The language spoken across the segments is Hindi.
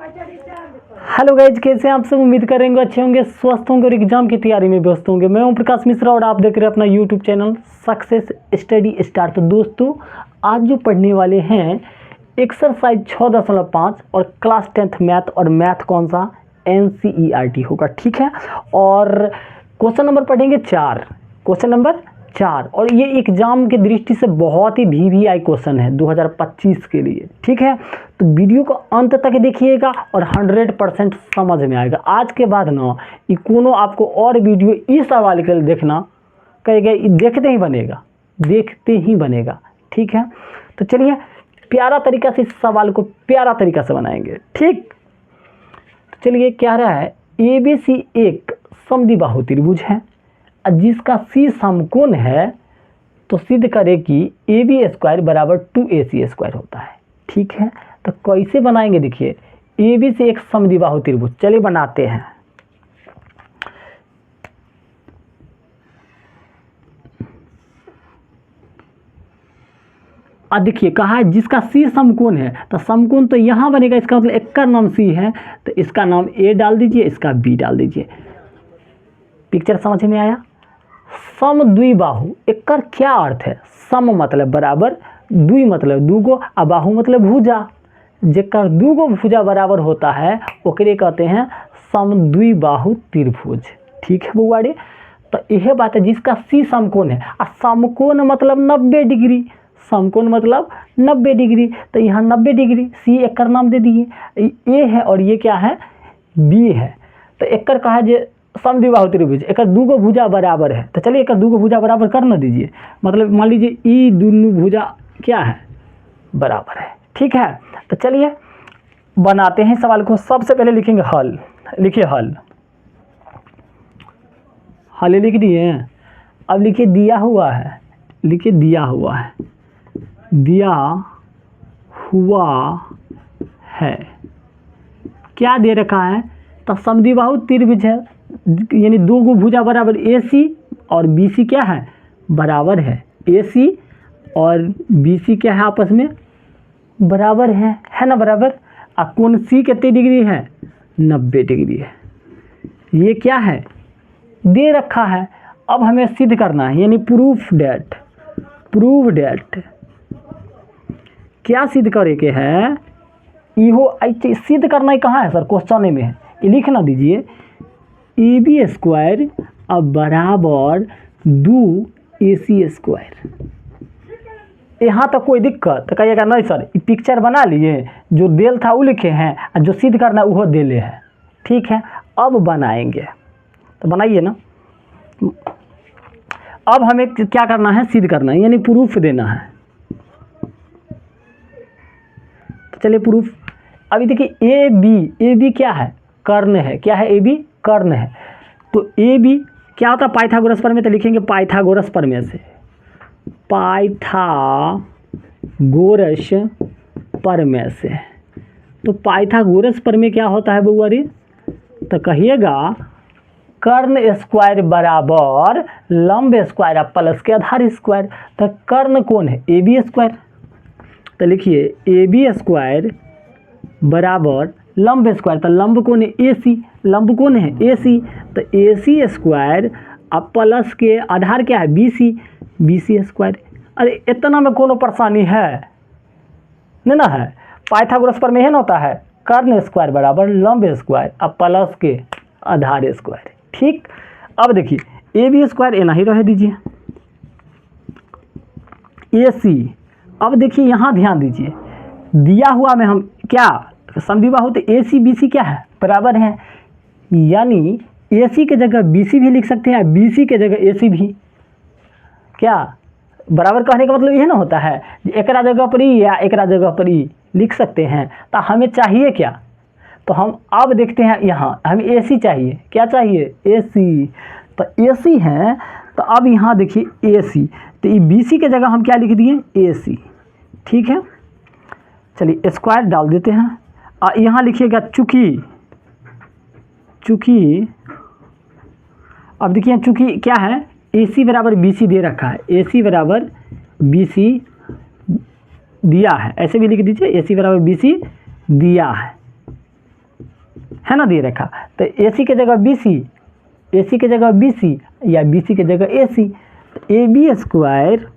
हेलो गाइज, कैसे हैं आप सब। उम्मीद करेंगे अच्छे होंगे, स्वस्थ होंगे और एग्जाम की तैयारी में व्यस्त होंगे। मैं ओम प्रकाश मिश्रा और आप देख रहे हैं अपना YouTube channel success study star. तो दोस्तों, आज जो पढ़ने वाले हैं एक्सरसाइज 6.5 और क्लास 10th मैथ, और मैथ कौन सा, NCERT होगा, ठीक है। और क्वेश्चन नंबर पढ़ेंगे 4, क्वेश्चन नंबर 4, और ये एग्जाम की दृष्टि से बहुत ही VVI क्वेश्चन है 2025 के लिए, ठीक है। तो वीडियो को अंत तक देखिएगा और 100% समझ में आएगा। आज के बाद ना इकोनो आपको और वीडियो इस सवाल के लिए देखना कहेगा, देखते ही बनेगा, देखते ही बनेगा, ठीक है। तो चलिए प्यारा तरीका से इस सवाल को प्यारा तरीका से बनाएंगे, ठीक। तो चलिए, क्या रहा है, ABC एक समद्विबाहु त्रिभुज है जिसका C समकोण है, तो सिद्ध करें कि AB² बराबर 2AC² होता है, ठीक है। तो कैसे बनाएंगे, देखिए ABC एक समद्विबाहु त्रिभुज, चलिए बनाते हैं। अब देखिए कहा है जिसका C समकोण है, तो समकोण तो यहाँ बनेगा, इसका मतलब एक का नाम C है, तो इसका नाम A डाल दीजिए, इसका B डाल दीजिए। पिक्चर समझ में आया। समद्विबाहु एक का क्या अर्थ है, सम मतलब बराबर, द्वि मतलब दूगो, और बाहु मतलब भुजा। जेकर दूगो भुजा बराबर होता है ओकरे कहते हैं समद्विबाहु त्रिभुज, ठीक है बउआड़े। तो यह बात है, जिसका C समकोण है, और समकोण मतलब 90 डिग्री, समकोण मतलब 90 डिग्री, तो यहाँ 90 डिग्री, C एक का नाम दे दिए, A है और ये क्या है, B है। तो एक कर कहा है समद्विबाहु त्रिभुज, एक दूगो भुजा बराबर है, तो चलिए एक दूगो भुजा बराबर कर ना दीजिए, मतलब मान लीजिए ई दोनों भुजा क्या है, बराबर है, ठीक है। तो चलिए बनाते हैं सवाल को। सबसे पहले लिखेंगे हल, लिखिए हल, हल लिख दिए। अब लिखिए दिया हुआ है, लिखिए दिया हुआ है, दिया हुआ है, क्या दे रखा है, तो समद्विबाहु त्रिभुज है, यानी दो गो भुजा बराबर AC और BC क्या है, बराबर है, AC और BC क्या है, आपस में बराबर है ना, बराबर। और कोण C कितनी डिग्री है, 90 डिग्री है। ये क्या है, दे रखा है। अब हमें सिद्ध करना है, यानी प्रूफ डेट, प्रूव डेट क्या सिद्ध करे के है, इहो सिद्ध करना ही कहाँ है सर, क्वेश्चन में है, ये लिखना दीजिए। AB² अब बराबर 2AC²। यहाँ तक कोई दिक्कत, तो कहिएगा नहीं सर ये पिक्चर बना लिए, जो देल था वो लिखे हैं, और जो सिद्ध करना वो देले है, ठीक है। अब बनाएंगे, तो बनाइए ना। अब हमें क्या करना है, सिद्ध करना है, यानी प्रूफ देना है। तो चलिए प्रूफ, अभी देखिए AB क्या है, कर्ण है, क्या है, AB कर्ण है। तो AB क्या होता है, पाइथागोरस प्रमेय, तो लिखेंगे पाइथागोरस प्रमेय से, पाइथागोरस प्रमेय से। तो पाइथागोरस प्रमेय क्या होता है बउआ रे, तो कहिएगा कर्ण स्क्वायर बराबर लंब स्क्वायर प्लस के आधार स्क्वायर। तो कर्ण कौन है, AB², तो लिखिए AB² बराबर लंब स्क्वायर, तो लंब कौन है, AC, लंब कौन है, AC, तो AC² अब प्लस के आधार क्या है, BC²। अरे इतना में कोनो परेशानी है नहीं ना है, पाइथागोरस प्रमेय है ना, होता है कर्ण स्क्वायर बराबर लंब स्क्वायर अब प्लस के आधार स्क्वायर, ठीक। अब देखिए AB² एना ही रह दीजिए, AC। अब देखिए यहाँ ध्यान दीजिए, दिया हुआ में हम क्या समद्विबाहु, तो AC BC क्या है, बराबर है, यानी AC के जगह BC भी लिख सकते हैं, BC के जगह AC भी, क्या बराबर कहने का मतलब यह ना होता है, एक जगह पर ई या एक जगह पर ई लिख सकते हैं। तो हमें चाहिए क्या, तो हम अब देखते हैं, यहाँ हमें AC चाहिए, क्या चाहिए, AC। तो AC है, तो अब यहाँ देखिए AC, तो ये BC के जगह हम क्या लिख दिए, AC, ठीक है। चलिए स्क्वायर डाल देते हैं, और यहाँ लिखिएगा चूँकि, अब देखिए चूँकि क्या है, AC बराबर BC दे रखा है, AC बराबर BC दिया है, ऐसे भी लिख दीजिए, AC बराबर BC दिया है, है ना, दे रखा। तो AC की जगह BC, AC की जगह BC या BC की जगह AC, तो AB स्क्वायर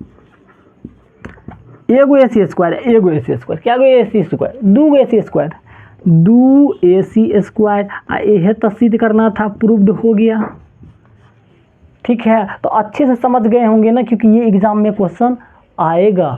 एगो AC स्क्वायर, एगो AC स्क्वायर, क्या गो AC स्क्वायर, दूगो AC स्क्वायर, 2AC स्क्वायर। यह तो सिद्ध करना था, प्रूव्ड हो गया। ठीक है, तो अच्छे से समझ गए होंगे ना, क्योंकि ये एग्जाम में क्वेश्चन आएगा।